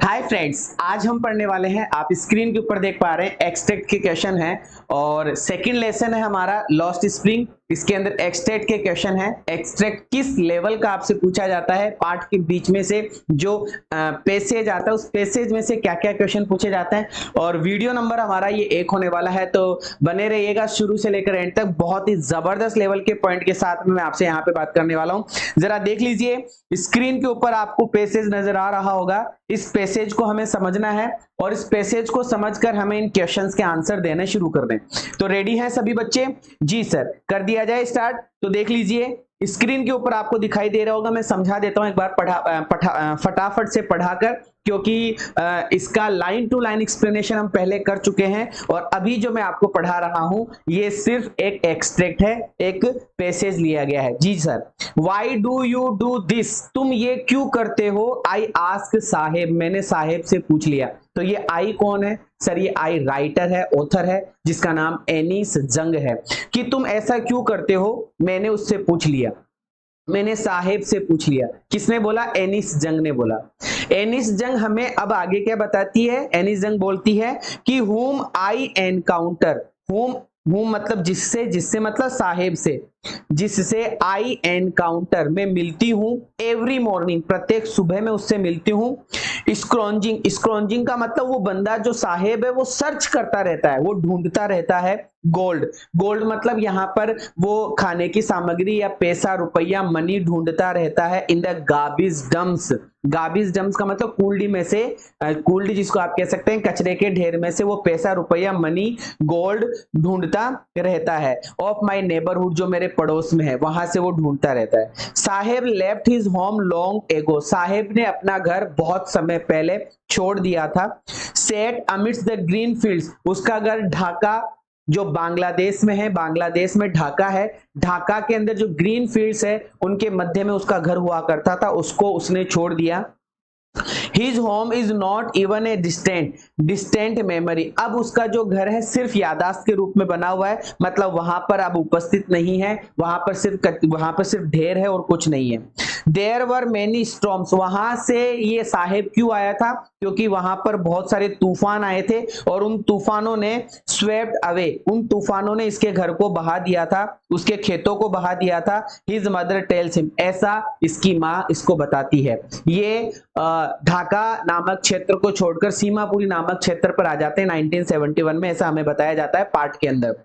Hi friends, आज हम पढ़ने वाले हैं, आप स्क्रीन के ऊपर देख पा रहे हैं एक्सट्रैक्ट के क्वेश्चन हैं और सेकंड लेसन है हमारा लॉस्ट स्प्रिंग। इसके अंदर एक्सट्रैक्ट के क्वेश्चन है। एक्सट्रैक्ट किस लेवल का आपसे पूछा जाता है, पार्ट के बीच में से जो पैसेज आता है उस पैसेज में से क्या क्या क्वेश्चन पूछे जाते हैं। और वीडियो नंबर हमारा ये 1 होने वाला है, तो बने रहिएगा शुरू से लेकर एंड तक। बहुत ही जबरदस्त लेवल के पॉइंट के साथ में मैं आपसे यहाँ पे बात करने वाला हूँ। जरा देख लीजिए, स्क्रीन के ऊपर आपको पैसेज नजर आ रहा होगा। इस पैसेज को हमें समझना है और इस पैसेज को समझकर हमें इन क्वेश्चंस के आंसर देने शुरू कर दें। तो रेडी हैं सभी बच्चे? जी सर, कर दिया जाए स्टार्ट। तो देख लीजिए, स्क्रीन के ऊपर आपको दिखाई दे रहा होगा, मैं समझा देता हूं एक बार फटाफट से पढ़ाकर, क्योंकि इसका लाइन टू लाइन एक्सप्लेनेशन हम पहले कर चुके हैं और अभी जो मैं आपको पढ़ा रहा हूं ये सिर्फ एक एक्सट्रैक्ट है, एक पैसेज लिया गया है। जी sir, why do you do this, तुम ये क्यों करते हो? आई आस्क साहेब, मैंने साहेब से पूछ लिया। तो ये आई कौन है सर? ये आई राइटर है, ऑथर है, जिसका नाम एनिस जंग है। कि तुम ऐसा क्यों करते हो, मैंने उससे पूछ लिया, मैंने साहेब से पूछ लिया। किसने बोला? एनिस जंग ने बोला। एनिस जंग हमें अब आगे क्या बताती है? एनिस जंग बोलती है कि whom I encounter, whom मतलब जिससे, जिससे मतलब साहेब से, जिससे आई एनकाउंटर में मिलती हूं एवरी मॉर्निंग, प्रत्येक सुबह में उससे मिलती हूं। स्क्रॉन्जिंग, स्क्रॉन्जिंग का मतलब वो बंदा जो साहेब है वो सर्च करता रहता है, वो ढूंढता रहता है गोल्ड। गोल्ड मतलब यहाँ पर वो खाने की सामग्री या पैसा, रुपया, मनी ढूंढता रहता है in the garbage dumps. Garbage dumps का मतलब कूल्ड में से, कूल्ड जिसको आप कह सकते हैं कचरे के ढेर में से वो पैसा, रुपया, मनी, गोल्ड ढूंढता रहता है। ऑफ माय नेबरहुड, जो मेरे पड़ोस में है वहां से वो ढूंढता रहता है। Saheb left his home long ago, Saheb ने अपना घर बहुत समय पहले छोड़ दिया था। Set amidst the green fields, उसका घर ढाका जो बांग्लादेश में है, बांग्लादेश में ढाका है, ढाका के अंदर जो ग्रीन फील्ड्स है उनके मध्य में उसका घर हुआ करता था, उसको उसने छोड़ दिया। His home is not even a distant memory, अब उसका जो घर है सिर्फ यादाश्त के रूप में बना हुआ है, मतलब वहां पर अब उपस्थित नहीं है, वहां पर सिर्फ ढेर है और कुछ नहीं है। There were many storms, वहां से ये साहेब क्यों आया था? क्योंकि वहां पर बहुत सारे तूफान आए थे और उन तूफानों ने स्वेप्ट अवे, उन तूफानों ने इसके घर को बहा दिया था, उसके खेतों को बहा दिया था। His mother tells him, ऐसा इसकी माँ इसको बताती है। ये ढाका नामक क्षेत्र को छोड़कर सीमापुरी नामक क्षेत्र पर आ जाते हैं 1971 में, ऐसा हमें बताया जाता है पार्ट के अंदर।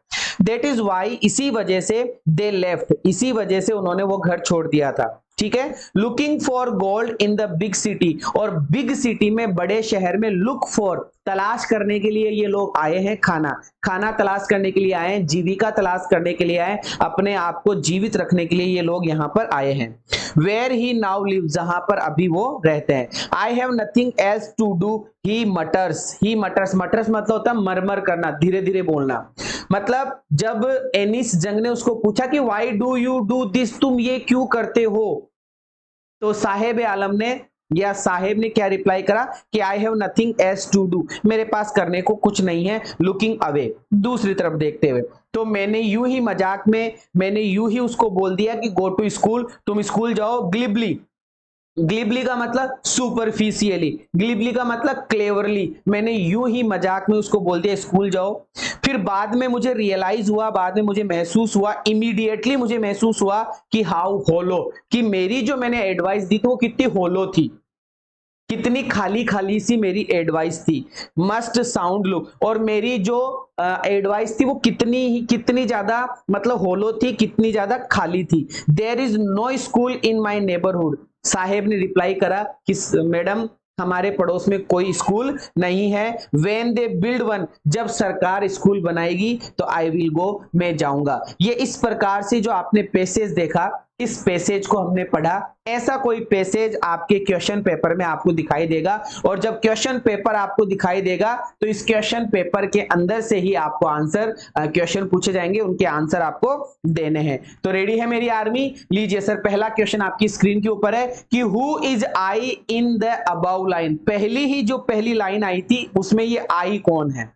That is why, इसी वजह से they left, इसी वजह से उन्होंने वो घर छोड़ दिया था। ठीक है। Looking for gold in the big city, और बिग सिटी में, बड़े शहर में, लुक फॉर तलाश करने के लिए ये लोग आए हैं। खाना तलाश करने के लिए आए हैं, जीविका तलाश करने के लिए आए, अपने आप को जीवित रखने के लिए ये लोग यहाँ पर आए हैं। वेयर ही नाउ लिव, जहां पर अभी वो रहते हैं। I have nothing else to do, he matters, matters मतलब होता है मरमर करना, धीरे धीरे बोलना। मतलब जब एनिस जंग ने उसको पूछा कि why do you do this, तुम ये क्यों करते हो, तो साहेब आलम ने या साहेब ने क्या रिप्लाई करा कि I have nothing else to do, मेरे पास करने को कुछ नहीं है। लुकिंग अवे, दूसरी तरफ देखते हुए। तो मैंने यूं ही मजाक में, मैंने यूं ही उसको बोल दिया कि गो टू स्कूल, तुम स्कूल जाओ। ग्लिबली, ग्लिबली का मतलब सुपरफिशियली, ग्लिबली का मतलब क्लेवरली, मैंने यूं ही मजाक में उसको बोल दिया स्कूल जाओ। फिर बाद में मुझे रियलाइज हुआ, बाद में मुझे महसूस हुआ, इमीडिएटली मुझे महसूस हुआ कि हाउ होलो, कि मेरी जो मैंने एडवाइस दी थी वो कितनी होलो थी, कितनी खाली खाली सी मेरी एडवाइस थी। मस्ट साउंड लुक, और मेरी जो एडवाइस थी वो कितनी ज्यादा मतलब होलो थी, कितनी ज्यादा खाली थी। There is no school in my neighbourhood, Saheb ने रिप्लाई करा कि मैडम हमारे पड़ोस में कोई स्कूल नहीं है। When they build one, जब सरकार स्कूल बनाएगी तो आई विल गो, मैं जाऊंगा। ये इस प्रकार से जो आपने पैसेज देखा, इस पैसेज को हमने पढ़ा। ऐसा कोई पैसेज आपके क्वेश्चन पेपर में आपको दिखाई देगा, और जब क्वेश्चन पेपर आपको दिखाई देगा तो इस क्वेश्चन पेपर के अंदर से ही आपको आंसर, क्वेश्चन पूछे जाएंगे, उनके आंसर आपको देने हैं। तो रेडी है मेरी आर्मी? लीजिए सर, पहला क्वेश्चन आपकी स्क्रीन के ऊपर है कि who is I in the above line, पहली ही जो पहली लाइन आई थी उसमें ये आई कौन है?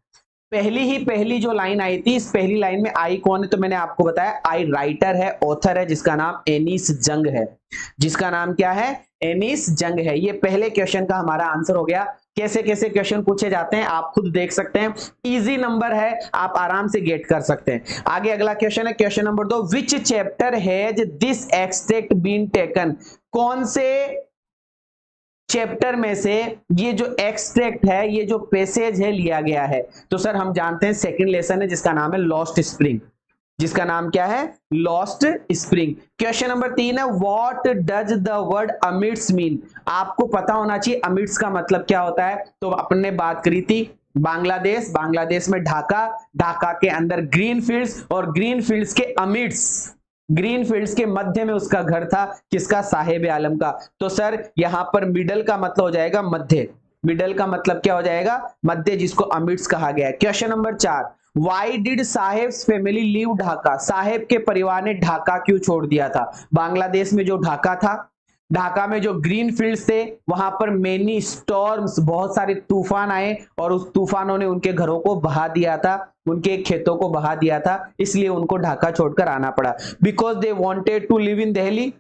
पहली जो लाइन आई थी, इस पहली लाइन में आई कौन है? तो मैंने आपको बताया आई राइटर है, ऑथर है, जिसका नाम एनिस जंग है। जिसका नाम क्या है? एनिस जंग है। ये पहले क्वेश्चन का हमारा आंसर हो गया। कैसे कैसे क्वेश्चन पूछे जाते हैं आप खुद देख सकते हैं, इजी नंबर है, आप आराम से गेट कर सकते हैं। आगे अगला क्वेश्चन है, question number 2, which chapter has this extract been taken? कौन से चैप्टर में से ये जो एक्सट्रैक्ट है, ये जो पैसेज है, लिया गया है? तो सर हम जानते हैं सेकंड लेसन है, जिसका नाम है लॉस्ट स्प्रिंग। जिसका नाम क्या है? Lost spring. क्वेश्चन नंबर 3 है, what does the word amidst mean? आपको पता होना चाहिए अमिड्स का मतलब क्या होता है। तो अपन ने बात करी थी बांग्लादेश, बांग्लादेश में ढाका, ढाका के अंदर ग्रीन फील्ड्स, और ग्रीन फील्ड्स के अमिड्स, ग्रीन फील्ड्स के मध्य में उसका घर था, किसका? साहेब आलम का। तो सर यहां पर मिडल का मतलब हो जाएगा मध्य। मिडल का मतलब क्या हो जाएगा? मध्य, जिसको अमिड्स कहा गया है। Question number 4, why did Saheb's family leave Dhaka? Saheb के परिवार ने ढाका क्यों छोड़ दिया था? बांग्लादेश में जो ढाका था, ढाका में जो ग्रीन फील्ड्स थे, वहां पर मेनी स्टॉर्म्स, बहुत सारे तूफान आए, और उस तूफानों ने उनके घरों को बहा दिया था, उनके खेतों को बहा दिया था, इसलिए उनको ढाका छोड़कर आना पड़ा। Because they wanted to live in Delhi?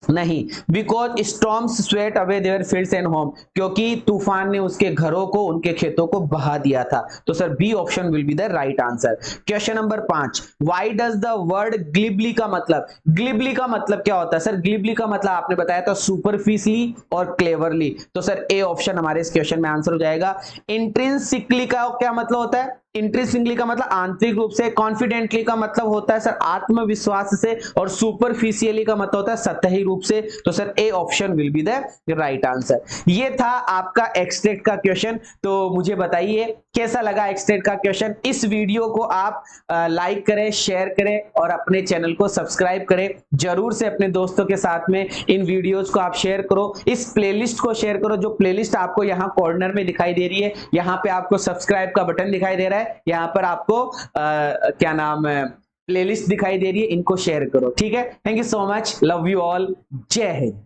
नहीं, because storms swept away their fields and home, क्योंकि तूफान ने उसके घरों को, उनके खेतों को बहा दिया था। तो sir B option will be the right answer. Question number 5, why does the word glibly का मतलब? ग्लिबली का मतलब क्या होता है सर? ग्लिबली का मतलब आपने बताया था सुपरफिशियली और क्लेवरली। तो सर ए ऑप्शन हमारे इस क्वेश्चन में आंसर हो जाएगा। इंट्रिंसिकली का क्या मतलब होता है? इंट्रिंसिकली का मतलब आंतरिक रूप से, कॉन्फिडेंटली का मतलब होता है सर आत्मविश्वास से, और सुपरफिशियली का मतलब होता है सतही रूप से। तो sir A option will be the right answer. ये था आपका एक्सट्रैक्ट का क्वेश्चन। तो मुझे बताइए कैसा लगा एक्सट्रैक्ट का क्वेश्चन। इस वीडियो को आप लाइक करें, शेयर करें, और अपने चैनल को सब्सक्राइब करें। जरूर से अपने दोस्तों के साथ में इन वीडियोस को आप शेयर करो, इस प्लेलिस्ट को शेयर करो। जो प्लेलिस्ट आपको यहाँ कॉर्नर में दिखाई दे रही है, यहाँ पे आपको सब्सक्राइब का बटन दिखाई दे रहा है, यहाँ पर आपको क्या नाम है, प्लेलिस्ट दिखाई दे रही है, इनको शेयर करो। ठीक है, thank you so much, love you all, जय हिंद।